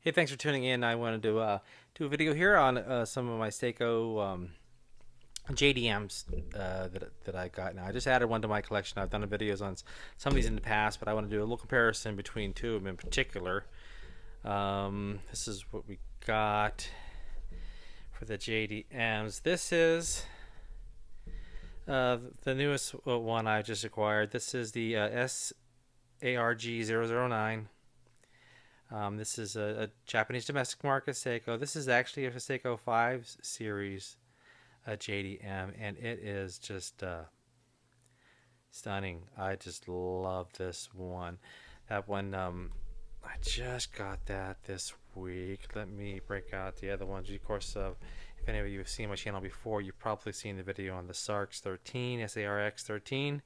Hey, thanks for tuning in. I wanted to do a video here on some of my Seiko JDMs that I got now. I just added one to my collection. I've done videos on some of these in the past, but I want to do a little comparison between two of them in particular. This is what we got for the JDMs. This is the newest one I just acquired. This is the SARG 009. This is a Japanese domestic market Seiko. This is actually a Seiko 5 series JDM, and it is just stunning. I just love this one. That one, I just got that this week. Let me break out the other ones. Of course, if any of you have seen my channel before, you've probably seen the video on the SARX 13, SARX 13.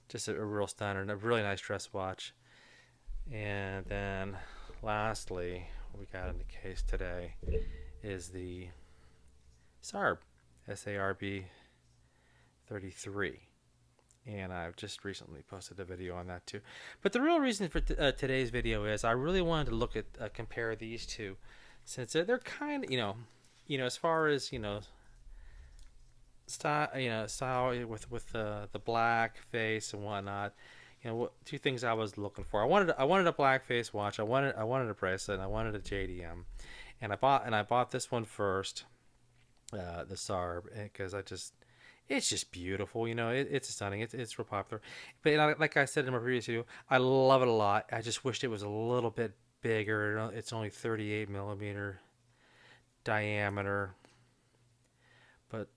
Just a real stunner and a really nice dress watch. And then lastly, what we got in the case today is the SARB, SARB 33. And I've just recently posted a video on that too. But the real reason for today's video is I really wanted to look at compare these two, since they're kind of, as far as, style with the black face and whatnot. Two things I was looking for. I wanted a black face watch. I wanted a bracelet. And I wanted a JDM, and I bought this one first, the SARB, because it's just beautiful. It's stunning. It's real popular. But like I said in my previous video, I love it a lot. I just wished it was a little bit bigger. It's only 38 millimeter diameter, but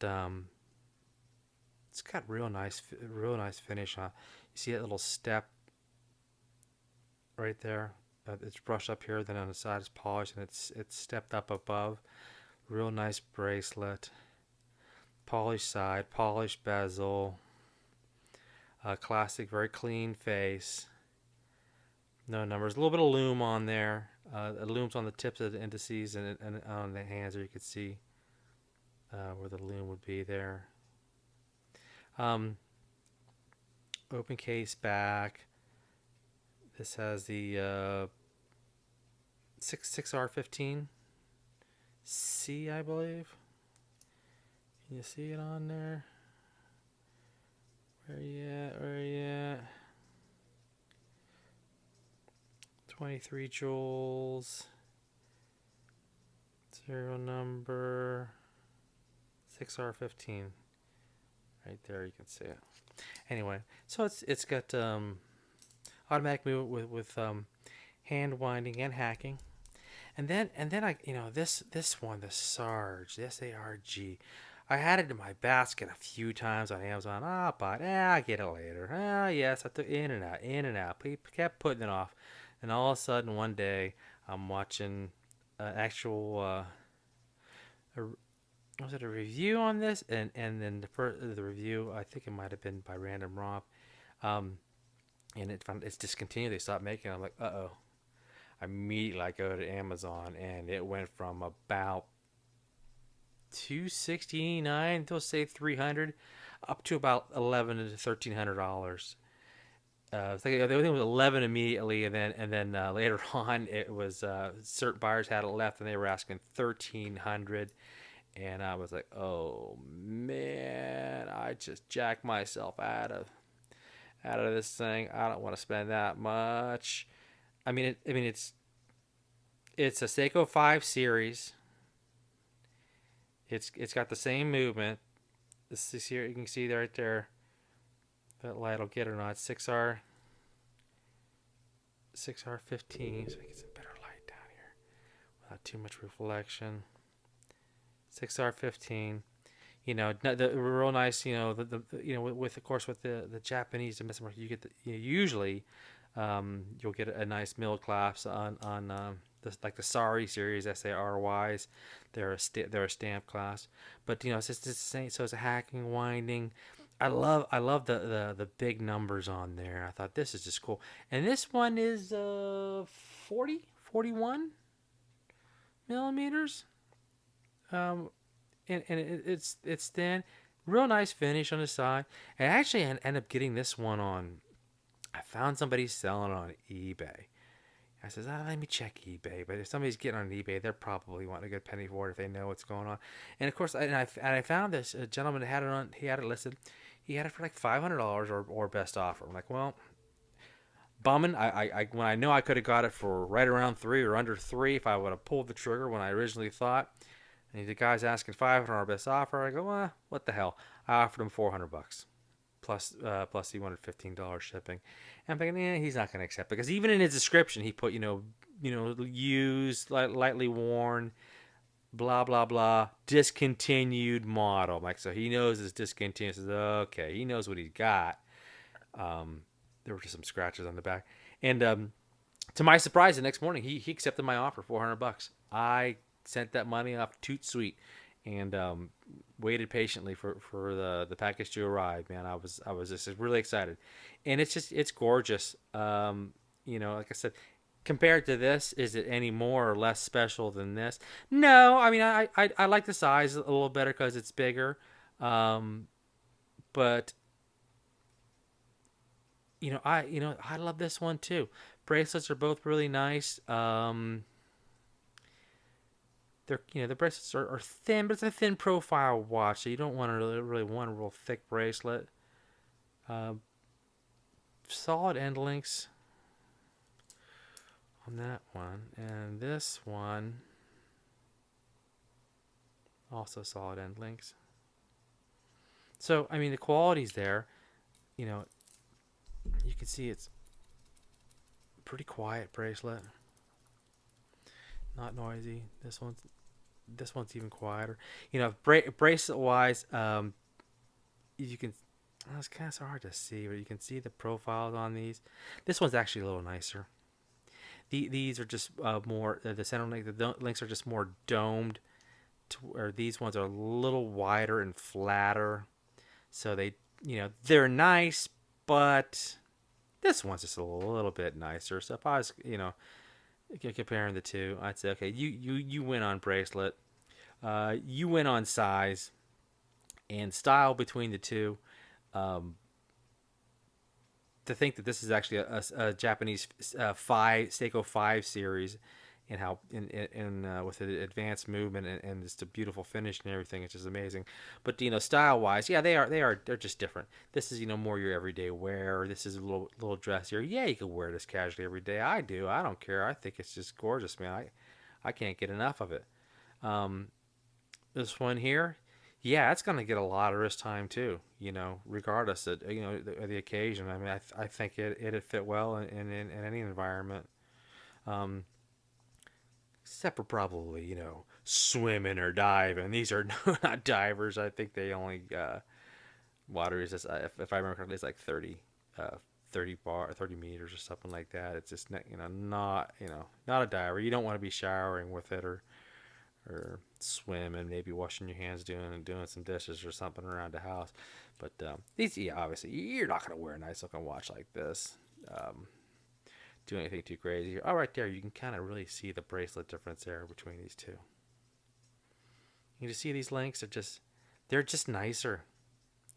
it's got real nice finish on. You see that little step right there? It's brushed up here, then on the side it's polished, and it's stepped up above. Real nice bracelet. Polished side, polished bezel. Classic, very clean face. No numbers. A little bit of lume on there. It looms on the tips of the indices and on the hands, there you can see where the lume would be there. Open case back. This has the 6R15 C, I believe. Can you see it on there? Where you at? 23 joules. Serial number 6R15. Right there, you can see it. Anyway, so it's got automatic movement with hand winding and hacking, and then I this one, the Sarge, the SARG. I had it in my basket a few times on Amazon. But I get it later. Yes, I took in and out. People kept putting it off, and all of a sudden one day I'm watching an actual. Was it a review on this? And then the review, I think it might have been by Random Rob, and it's discontinued. They stopped making it. I'm like, uh-oh. Immediately I go to Amazon, and it went from about $269 to say $300, up to about $1,100 to $1,300. I think it was 11 immediately, and then later on it was certain buyers had it left, and they were asking 1,300. And I was like, oh man, I just jacked myself out of this thing. I don't want to spend that much. It's a Seiko 5 series. It's got the same movement. This is here, you can see right there. That light will get or not. 6R15. So I get some better light down here without too much reflection. 6R15, the real nice, with of course with the Japanese domestic market, you get usually you'll get a nice mill clasp on like the Sari series, SARYs. They're a stamp clasp, but it's just the same. So it's a hacking, winding. I love the big numbers on there. I thought this is just cool, and this one is 41 millimeters. And it's thin, real nice finish on the side. And I actually ended up getting this one on. I found somebody selling it on eBay. I says, let me check eBay. But if somebody's getting on eBay, they're probably wanting a good penny for it if they know what's going on. And of course, I found this gentleman that had it on. He had it listed. He had it for like $500 or best offer. I'm like, well, bumming. I when I know I could have got it for right around three or under three if I would have pulled the trigger when I originally thought. And the guy's asking 500 best offer. I go, well, what the hell? I offered him $400 plus he wanted $15 shipping. And I'm thinking, he's not going to accept it because even in his description he put used, lightly worn, blah blah blah, discontinued model. I'm like, so he knows it's discontinued. Says, okay, he knows what he's got. There were just some scratches on the back, and to my surprise, the next morning he accepted my offer, $400. I sent that money off toot sweet, and waited patiently for the package to arrive. Man, I was just really excited, and it's gorgeous. Like I said, compared to this, is it any more or less special than this? No, I mean I like the size a little better because it's bigger, but I love this one too. Bracelets are both really nice. The bracelets are thin, but it's a thin profile watch, so you don't want to really want a real thick bracelet. Uh, Solid end links on that one, and this one also solid end links. So I mean the quality's there. You know, you can see it's pretty quiet bracelet, not noisy. This one's even quieter. Bracelet wise, you can. Well, it's kind of so hard to see, but you can see the profiles on these. This one's actually a little nicer. These are just more the center link. The links are just more domed, or these ones are a little wider and flatter. So they're nice, but this one's just a little bit nicer. So if I was comparing the two, I'd say, okay, you win on bracelet, you win on size and style between the two. To think that this is actually a Japanese Seiko 5 series, and how with the advanced movement and just a beautiful finish and everything, it's just amazing. But style wise, yeah, they're just different. This is more your everyday wear. This is a little dressier. Yeah, you can wear this casually every day. I do. I don't care. I think it's just gorgeous, man. I can't get enough of it. This one here, yeah, it's gonna get a lot of wrist time too. Regardless of the occasion. I mean, I think it'd fit well in any environment. Um, Except for probably swimming or diving. These are not divers. I think they only water resist. If I remember correctly, it's like 30 meters or something like that. It's just not a diver. You don't want to be showering with it or swimming, maybe washing your hands, doing some dishes or something around the house. But these, yeah, obviously you're not gonna wear a nice looking watch like this. Do anything too crazy. Oh, right there, you can kind of really see the bracelet difference there between these two. You just see these links they're just nicer.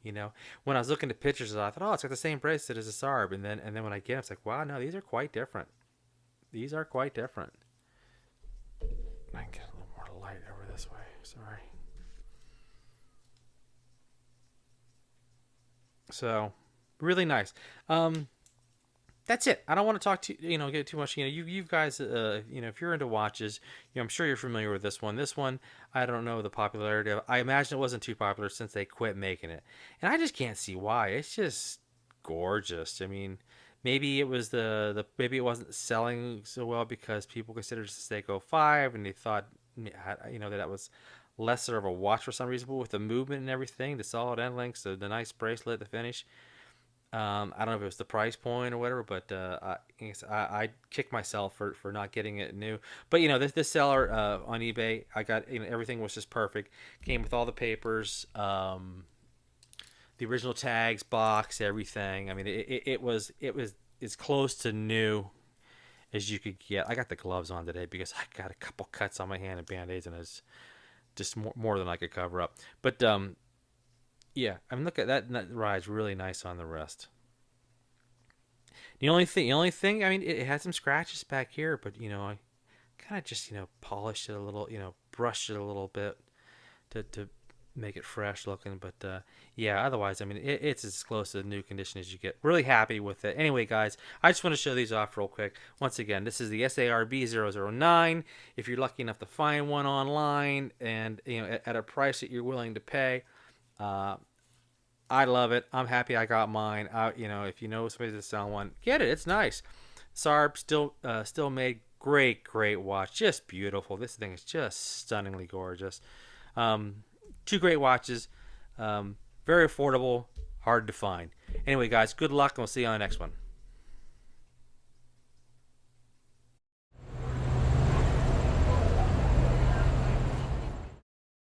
When I was looking at pictures, I thought, oh, it's got the same bracelet as a SARB, and then when I get it, it's like, wow, no, these are quite different. These are quite different. I can get a little more light over this way. Sorry. So, really nice. That's it. I don't want to talk to get too much. You guys, if you're into watches, I'm sure you're familiar with this one. This one, I don't know the popularity of. I imagine it wasn't too popular since they quit making it, and I just can't see why. It's just gorgeous. I mean, maybe it was maybe it wasn't selling so well because people considered it a Seiko 5, and they thought that was lesser of a watch for some reason. But with the movement and everything, the solid end links, the nice bracelet, the finish. I don't know if it was the price point or whatever, but I kicked myself for not getting it new. But this seller on eBay, I got everything was just perfect. Came with all the papers, the original tags, box, everything. I mean, it was as close to new as you could get. I got the gloves on today because I got a couple cuts on my hand and band-aids, and it's just more than I could cover up. But yeah, I mean, look at that. That rides really nice on the wrist. The only thing, I mean, it had some scratches back here, but I kind of just polished it a little, brushed it a little bit to make it fresh looking. But yeah, otherwise, I mean, it's as close to the new condition as you get. Really happy with it. Anyway, guys, I just want to show these off real quick. Once again, this is the SARB 009. If you're lucky enough to find one online and at a price that you're willing to pay, uh, I love it. I'm happy I got mine. If you know somebody to sell one, get it. It's nice. SARB still made great watch. Just beautiful. This thing is just stunningly gorgeous. Um, Two great watches. Very affordable, hard to find. Anyway, guys, good luck, and we'll see you on the next one.